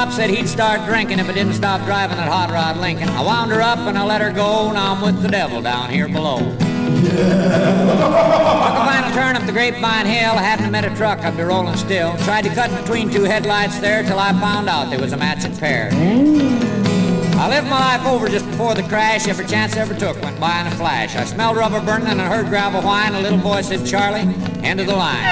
pop said he'd start drinking if I didn't stop driving that hot rod Lincoln. I wound her up and I let her go. Now I'm with the devil down here below. Took a final turn up the Grapevine Hill. I hadn't met a truck, I'd be rolling still. Tried to cut between two headlights there till I found out there was a matching pair. I lived my life over just before the crash. Every chance I ever took went by in a flash. I smelled rubber burning and I heard gravel whine. A little boy said, "Charlie, end of the line."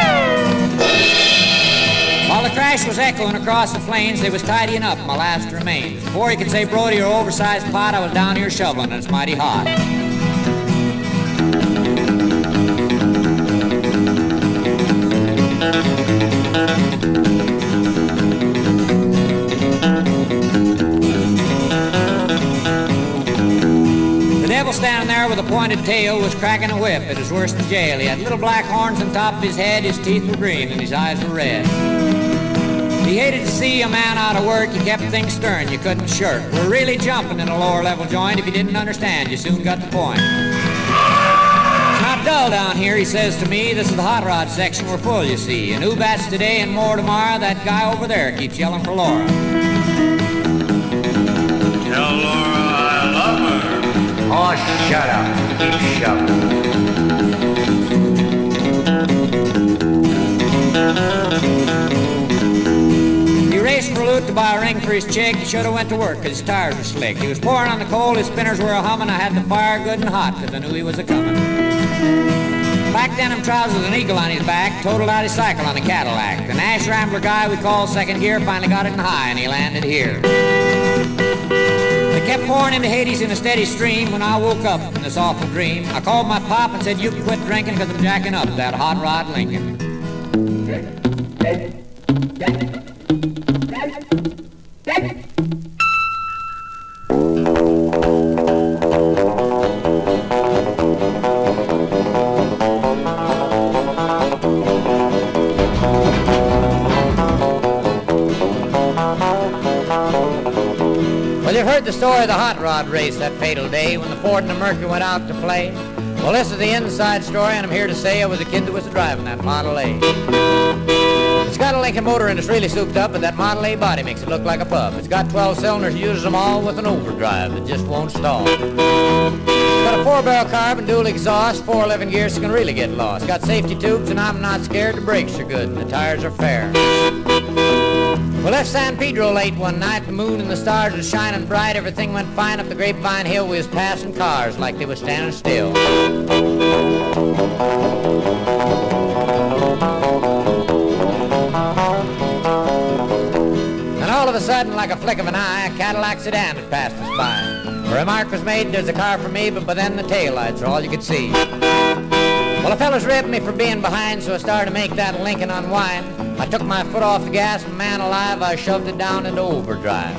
While the crash was echoing across the plains, they was tidying up my last remains. Before you could say Brody or oversized pot, I was down here shoveling and it's mighty hot. The devil standing there with a pointed tail was cracking a whip. It was worse than jail. He had little black horns on top of his head, his teeth were green and his eyes were red. He hated to see a man out of work. He kept things stern, you couldn't shirk. We're really jumping in a lower level joint. If you didn't understand, you soon got the point. It's not dull down here, he says to me. This is the hot rod section, we're full, you see. And who bats today and more tomorrow? That guy over there keeps yelling for Laura. Tell Laura I love her. Oh, shut up. Keep shoving. He raced for loot to buy a ring for his chick. He should have went to work because his tires were slick. He was pouring on the coal, his spinners were a-humming. I had the fire good and hot because I knew he was a-coming. Black denim trousers and an eagle on his back, totaled out his cycle on a Cadillac. The Nash Rambler guy we call second gear finally got it in high and he landed here. They kept pouring into Hades in a steady stream. When I woke up from this awful dream, I called my pop and said, "You can quit drinking because I'm jacking up that hot rod Lincoln." Well, you've heard the story of the hot rod race that fatal day when the Ford and the Mercury went out to play. Well, this is the inside story, and I'm here to say I was a kid that was driving that Model A. It's got a Lincoln motor and it's really souped up, but that Model A body makes it look like a pub. It's got 12 cylinders, uses them all with an overdrive that just won't stall. It's got a 4-barrel carb and dual exhaust, 4 11 gears, so you can really get lost. Got safety tubes, and I'm not scared. The brakes are good and the tires are fair. We left San Pedro late one night. The moon and the stars was shining bright. Everything went fine up the Grapevine Hill. We was passing cars like they was standing still. And all of a sudden, like a flick of an eye, a Cadillac sedan had passed us by. A remark was made, "There's a car for me," but by then the taillights are all you could see. Well, the fellas ribbed me for being behind, so I started to make that Lincoln unwind. I took my foot off the gas, and man alive, I shoved it down into overdrive.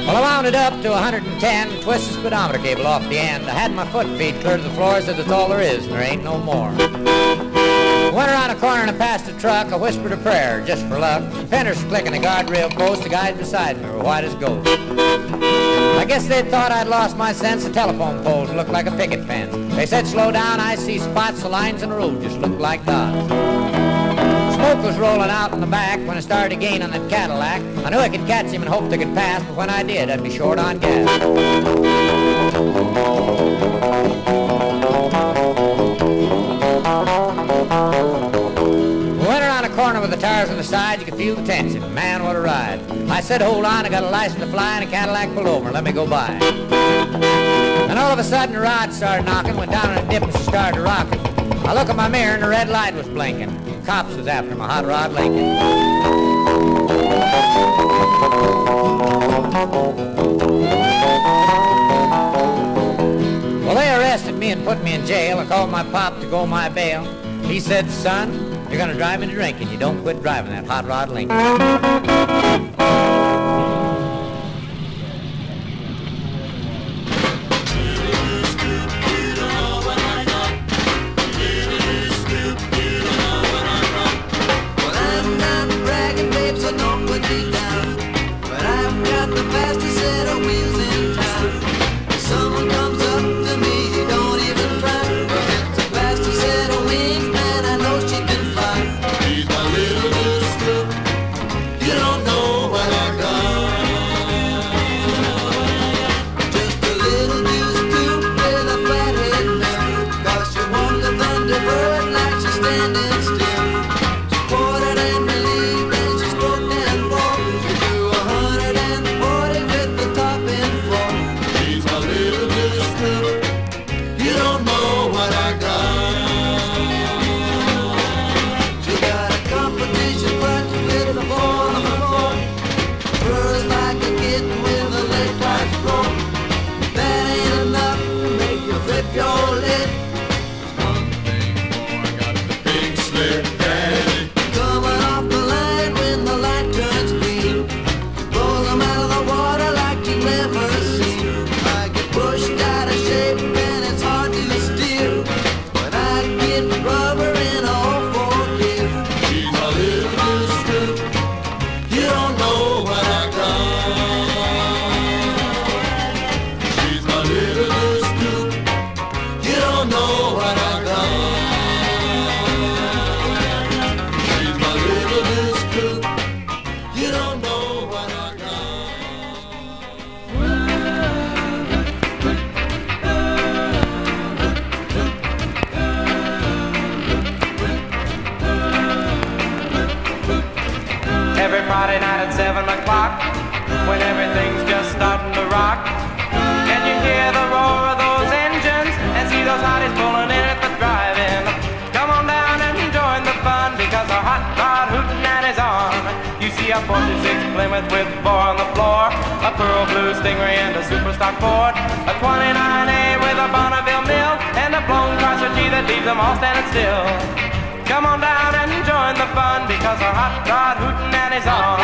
Well, I wound it up to 110, and twisted the speedometer cable off the end. I had my foot feet clear to the floor, said that's all there is, and there ain't no more. I went around a corner and I passed a truck. I whispered a prayer, just for luck. The fenders were clicking, the guardrail post, the guys beside me were white as ghost. I guess they thought I'd lost my sense. The telephone poles looked like a picket fence. They said, "Slow down, I see spots." The lines in the road just looked like dots. Smoke was rolling out in the back when I started to gain on that Cadillac. I knew I could catch him and hoped I could pass, but when I did, I'd be short on gas. We went around a corner with the tires on the side. You could feel the tension. Man, what a ride. I said, "Hold on, I got a license to fly," and a Cadillac pulled over. Let me go by. And all of a sudden, the rod started knocking, went down in a dip, and she started rocking. I look at my mirror, and the red light was blinking. Cops was after my hot rod Lincoln. Well, they arrested me and put me in jail. I called my pop to go my bail. He said, "Son, you're gonna drive into drinking. You don't quit driving that hot rod Lincoln." You don't know what Friday night at 7 o'clock, when everything's just starting to rock. Can you hear the roar of those engines and see those hotties pulling in at the drive-in? Come on down and join the fun, because a hot rod hootenanny is on. You see a 46 Plymouth with 4 on the floor, a pearl blue Stingray and a super stock Ford, a 29A with a Bonneville mill, and a blown Chrysler G that leaves them all standing still. Come on down and join the fun, because a hot rod hootenanny's on.